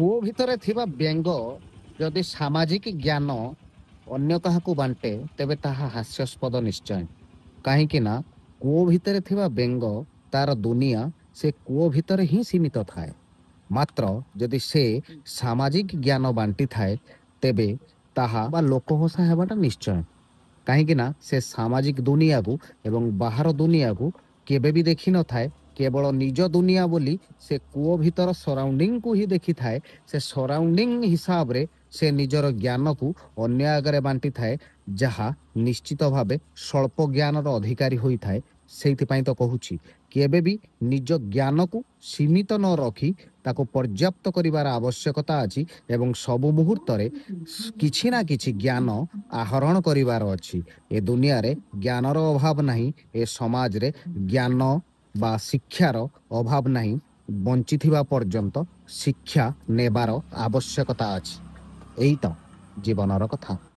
କୂଅ ଭିତରେ ଥିବା ବେଙ୍ଗ ଯଦି ସାମାଜିକ ଜ୍ଞାନ ଅନ୍ୟ କାହାକୁ ବାଣ୍ଟେ ତେବେ ତାହା ହାସ୍ୟାସ୍ପଦ ନିଶ୍ଚୟ। କାହିଁକି ନା କୂଅ ଭିତରେ ଥିବା ବେଙ୍ଗ ତାର ଦୁନିଆ ସେ କୂଅ ଭିତରେ ହିଁ ସୀମିତ ଥାଏ। ମାତ୍ର ଯଦି ସେ ସାମାଜିକ ଜ୍ଞାନ ବାଣ୍ଟିଥାଏ ତେବେ ତାହା ବା ଲୋକହସା ହେବାଟା ନିଶ୍ଚୟ। କାହିଁକି ନା ସେ ସାମାଜିକ ଦୁନିଆକୁ ଏବଂ ବାହାର ଦୁନିଆକୁ କେବେ ବି ଦେଖିନଥାଏ। କେବଳ ନିଜ ଦୁନିଆ ବୋଲି ସେ କୂଅ ଭିତର ସରାଉଣ୍ଡିଂକୁ ହିଁ ଦେଖିଥାଏ। ସେ ସରାଉଣ୍ଡିଂ ହିସାବରେ ସେ ନିଜର ଜ୍ଞାନକୁ ଅନ୍ୟ ଆଗରେ ବାଣ୍ଟିଥାଏ, ଯାହା ନିଶ୍ଚିତ ଭାବେ ସ୍ୱଳ୍ପ ଜ୍ଞାନର ଅଧିକାରୀ ହୋଇଥାଏ। ସେଇଥିପାଇଁ ତ କହୁଛି, କେବେ ବି ନିଜ ଜ୍ଞାନକୁ ସୀମିତ ନ ରଖି ତାକୁ ପର୍ଯ୍ୟାପ୍ତ କରିବାର ଆବଶ୍ୟକତା ଅଛି ଏବଂ ସବୁ ମୁହୂର୍ତ୍ତରେ କିଛି ନା କିଛି ଜ୍ଞାନ ଆହରଣ କରିବାର ଅଛି। ଏ ଦୁନିଆରେ ଜ୍ଞାନର ଅଭାବ ନାହିଁ। ଏ ସମାଜରେ ଜ୍ଞାନ ବା ଶିକ୍ଷାର ଅଭାବ ନାହିଁ। ବଞ୍ଚିଥିବା ପର୍ଯ୍ୟନ୍ତ ଶିକ୍ଷା ନେବାର ଆବଶ୍ୟକତା ଅଛି। ଏଇ ତ ଜୀବନର କଥା।